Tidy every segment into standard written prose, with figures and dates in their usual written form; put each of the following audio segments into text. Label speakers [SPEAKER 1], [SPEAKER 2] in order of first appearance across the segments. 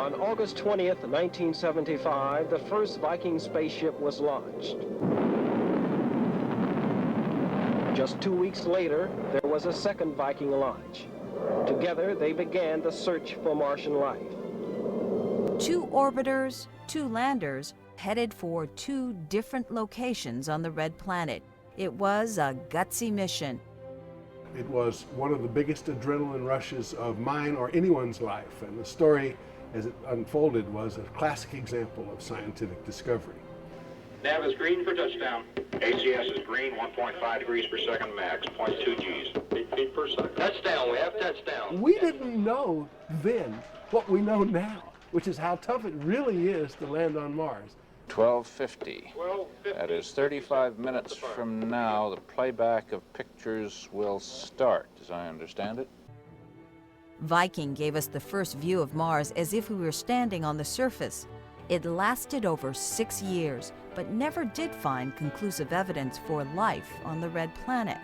[SPEAKER 1] On August 20th, 1975, the first Viking spaceship was launched. Just 2 weeks later, there was a second Viking launch. Together, they began the search for Martian life.
[SPEAKER 2] 2 orbiters, 2 landers, headed for 2 different locations on the Red Planet. It was a gutsy mission.
[SPEAKER 3] It was one of the biggest adrenaline rushes of mine or anyone's life, and the story as it unfolded was a classic example of scientific discovery.
[SPEAKER 4] Nav is green for touchdown. ACS is green, 1.5 degrees per second max, 0.2 Gs. 8 feet per second. Touchdown, we have touchdown.
[SPEAKER 3] We didn't know then what we know now, which is how tough it really is to land on Mars.
[SPEAKER 5] 12:50. That is 35 minutes from now. The playback of pictures will start, as I understand it.
[SPEAKER 2] Viking gave us the first view of Mars as if we were standing on the surface. It lasted over 6 years, but never did find conclusive evidence for life on the Red Planet.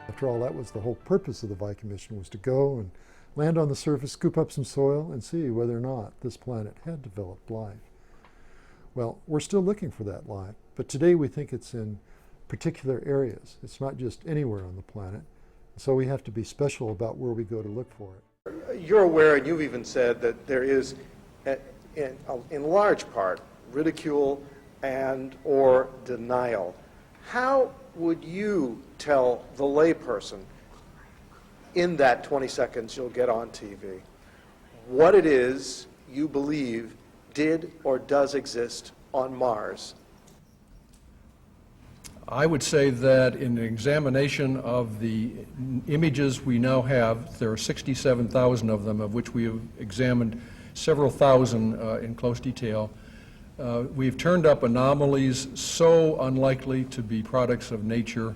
[SPEAKER 6] After all, that was the whole purpose of the Viking mission, was to go and land on the surface, scoop up some soil, and see whether or not this planet had developed life. Well, we're still looking for that life, but today we think it's in particular areas. It's not just anywhere on the planet, so we have to be special about where we go to look for it.
[SPEAKER 7] You're aware, and you've even said, that there is, in large part, ridicule and or denial. How would you tell the layperson in that 20 seconds you'll get on TV what it is you believe did or does exist on Mars?
[SPEAKER 8] I would say that in the examination of the images we now have, there are 67,000 of them, of which we have examined several thousand in close detail. We've turned up anomalies so unlikely to be products of nature,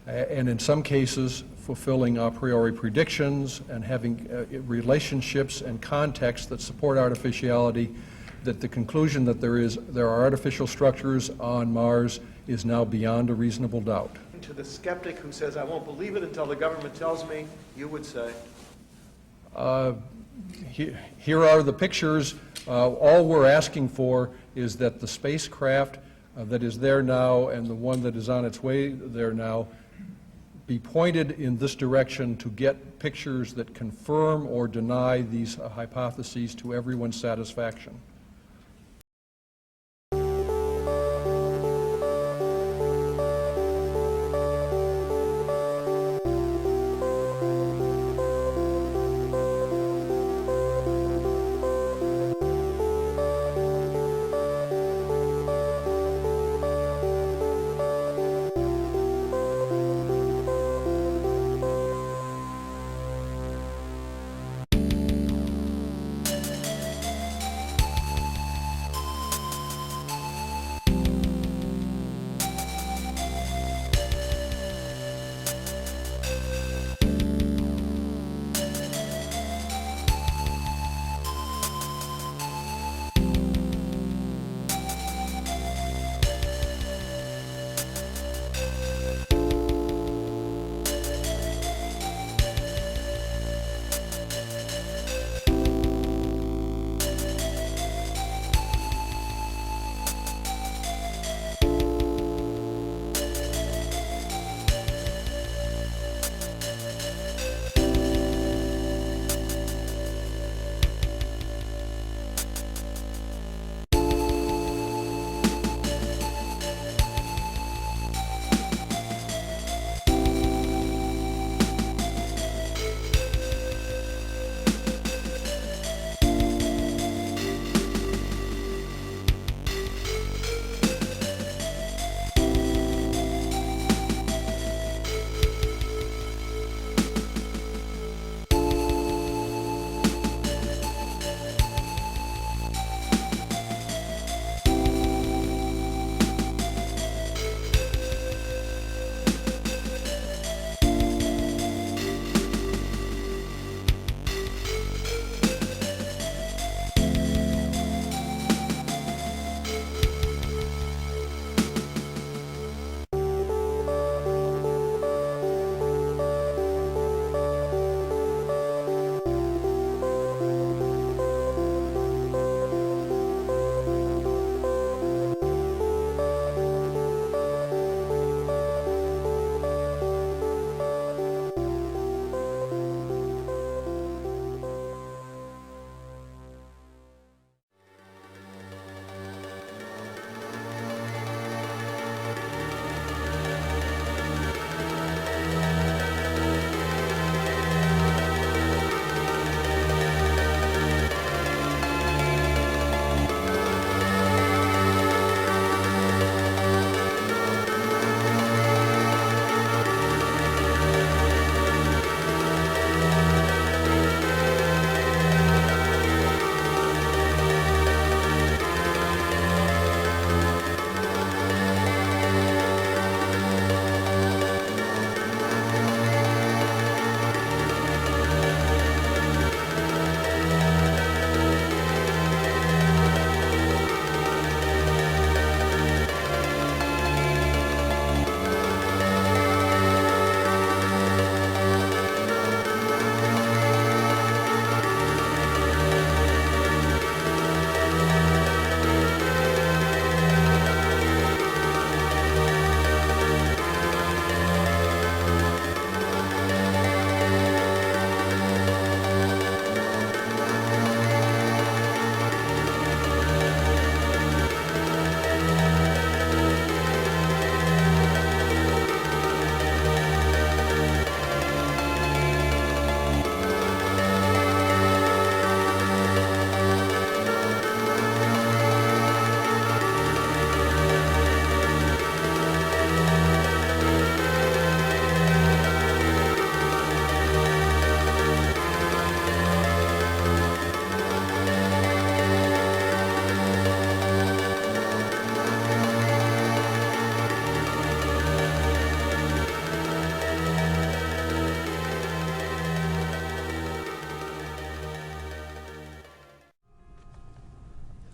[SPEAKER 8] and in some cases fulfilling a priori predictions and having relationships and contexts that support artificiality, that the conclusion that there are artificial structures on Mars is now beyond a reasonable doubt.
[SPEAKER 7] To the skeptic who says, I won't believe it until the government tells me, you would say?
[SPEAKER 8] Here are the pictures. All we're asking for is that the spacecraft that is there now and the one that is on its way there now be pointed in this direction to get pictures that confirm or deny these hypotheses to everyone's satisfaction.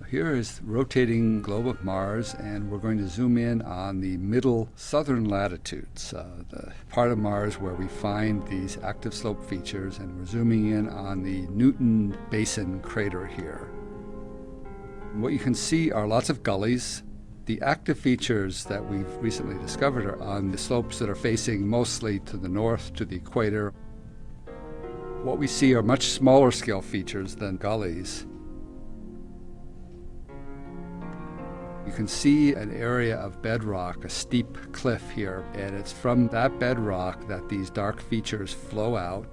[SPEAKER 9] Here is the rotating globe of Mars, and we're going to zoom in on the middle southern latitudes, the part of Mars where we find these active slope features, and we're zooming in on the Newton Basin crater here. What you can see are lots of gullies. The active features that we've recently discovered are on the slopes that are facing mostly to the north, to the equator. What we see are much smaller scale features than gullies. You can see an area of bedrock, a steep cliff here, and it's from that bedrock that these dark features flow out.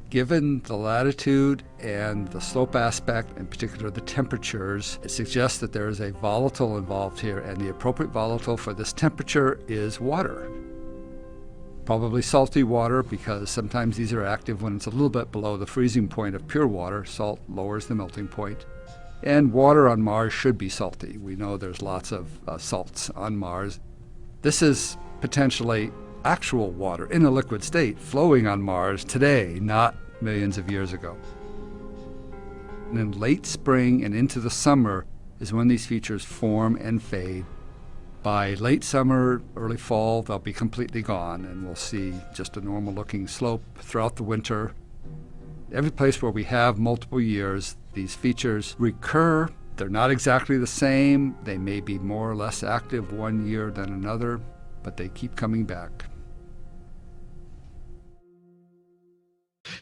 [SPEAKER 9] Given the latitude and the slope aspect, in particular the temperatures, it suggests that there is a volatile involved here, and the appropriate volatile for this temperature is water. Probably salty water, because sometimes these are active when it's a little bit below the freezing point of pure water. Salt lowers the melting point. And water on Mars should be salty. We know there's lots of salts on Mars. This is potentially actual water in a liquid state flowing on Mars today, not millions of years ago. And in late spring and into the summer is when these features form and fade. By late summer, early fall, they'll be completely gone, and we'll see just a normal looking slope throughout the winter. Every place where we have multiple years, these features recur. They're not exactly the same. They may be more or less active one year than another, but they keep coming back.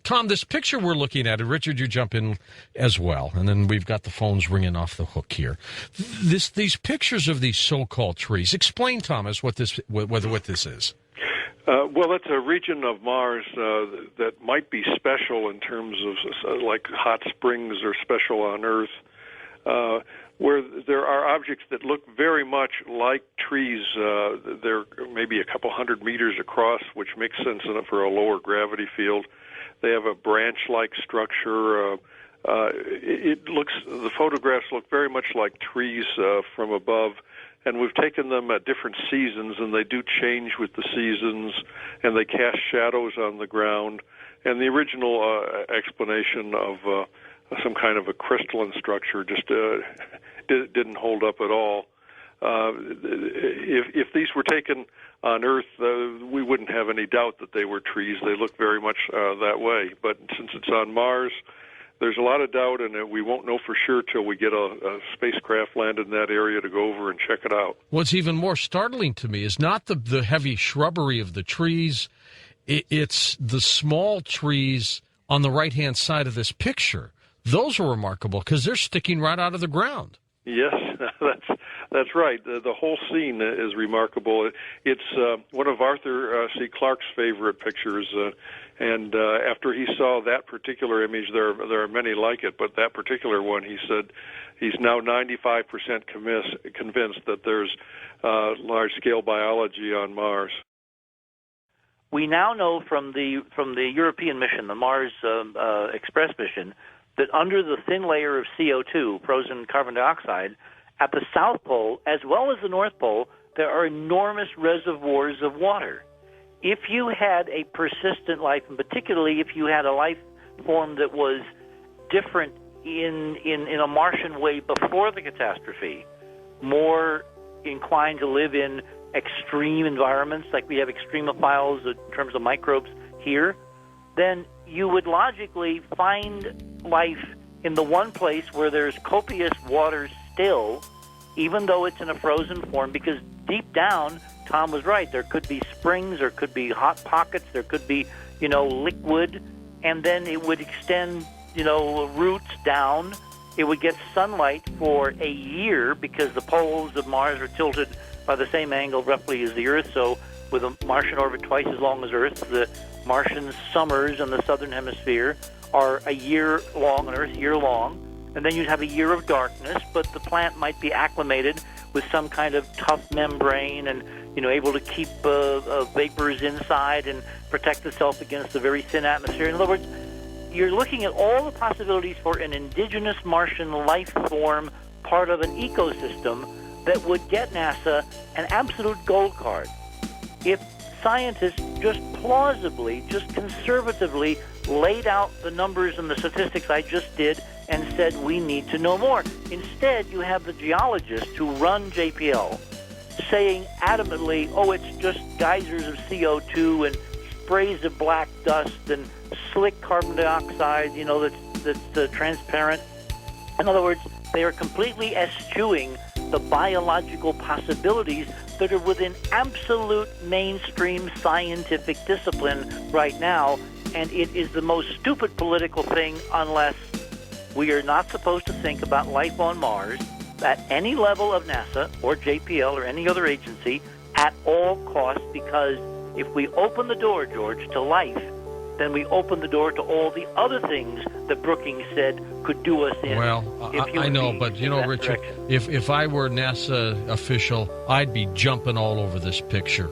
[SPEAKER 10] Tom, this picture we're looking at, and Richard, you jump in as well, and then we've got the phones ringing off the hook here. These pictures of these so-called trees. Explain, Thomas, what this is.
[SPEAKER 11] Well, it's a region of Mars that might be special in terms of like hot springs are special on Earth, where there are objects that look very much like trees. They're maybe a couple hundred meters across, which makes sense for a lower gravity field. They have a branch-like structure. The photographs look very much like trees from above. And we've taken them at different seasons, and they do change with the seasons, and they cast shadows on the ground. And the original explanation of some kind of a crystalline structure just didn't hold up at all. If these were taken on Earth, we wouldn't have any doubt that they were trees. They look very much that way. But since it's on Mars, there's a lot of doubt, and we won't know for sure till we get a spacecraft landed in that area to go over and check it out.
[SPEAKER 10] What's even more startling to me is not the heavy shrubbery of the trees. It's the small trees on the right-hand side of this picture. Those are remarkable because they're sticking right out of the ground.
[SPEAKER 11] Yes, that's right. The whole scene is remarkable. It's one of Arthur C. Clarke's favorite pictures, and after he saw that particular image, there are many like it, but that particular one, he said he's now 95% convinced that there's large-scale biology on Mars.
[SPEAKER 12] We now know from the European mission, the Mars Express mission, that under the thin layer of CO2, frozen carbon dioxide, at the South Pole as well as the North Pole, there are enormous reservoirs of water. If you had a persistent life, and particularly if you had a life form that was different in a Martian way before the catastrophe, more inclined to live in extreme environments, like we have extremophiles in terms of microbes here, then you would logically find life in the one place where there's copious water still, even though it's in a frozen form, because deep down, Tom was right, there could be springs, there could be hot pockets, there could be, liquid, and then it would extend, roots down. It would get sunlight for a year because the poles of Mars are tilted by the same angle roughly as the Earth, so with a Martian orbit twice as long as Earth, the Martian summers in the southern hemisphere are a year long, on Earth, year long, and then you'd have a year of darkness, but the plant might be acclimated with some kind of tough membrane and, able to keep vapors inside and protect itself against the very thin atmosphere. In other words, you're looking at all the possibilities for an indigenous Martian life form, part of an ecosystem that would get NASA an absolute gold card. If scientists just plausibly, just conservatively laid out the numbers and the statistics I just did and said we need to know more. Instead, you have the geologists who run JPL saying adamantly, oh, it's just geysers of CO2 and sprays of black dust and slick carbon dioxide, that's transparent. In other words, they are completely eschewing the biological possibilities that are within absolute mainstream scientific discipline right now, and it is the most stupid political thing unless we are not supposed to think about life on Mars at any level of NASA or JPL or any other agency at all costs, because if we open the door, George, to life, then we open the door to all the other things that Brookings said could do us in.
[SPEAKER 10] Well, I know, but Richard, if I were NASA official, I'd be jumping all over this picture.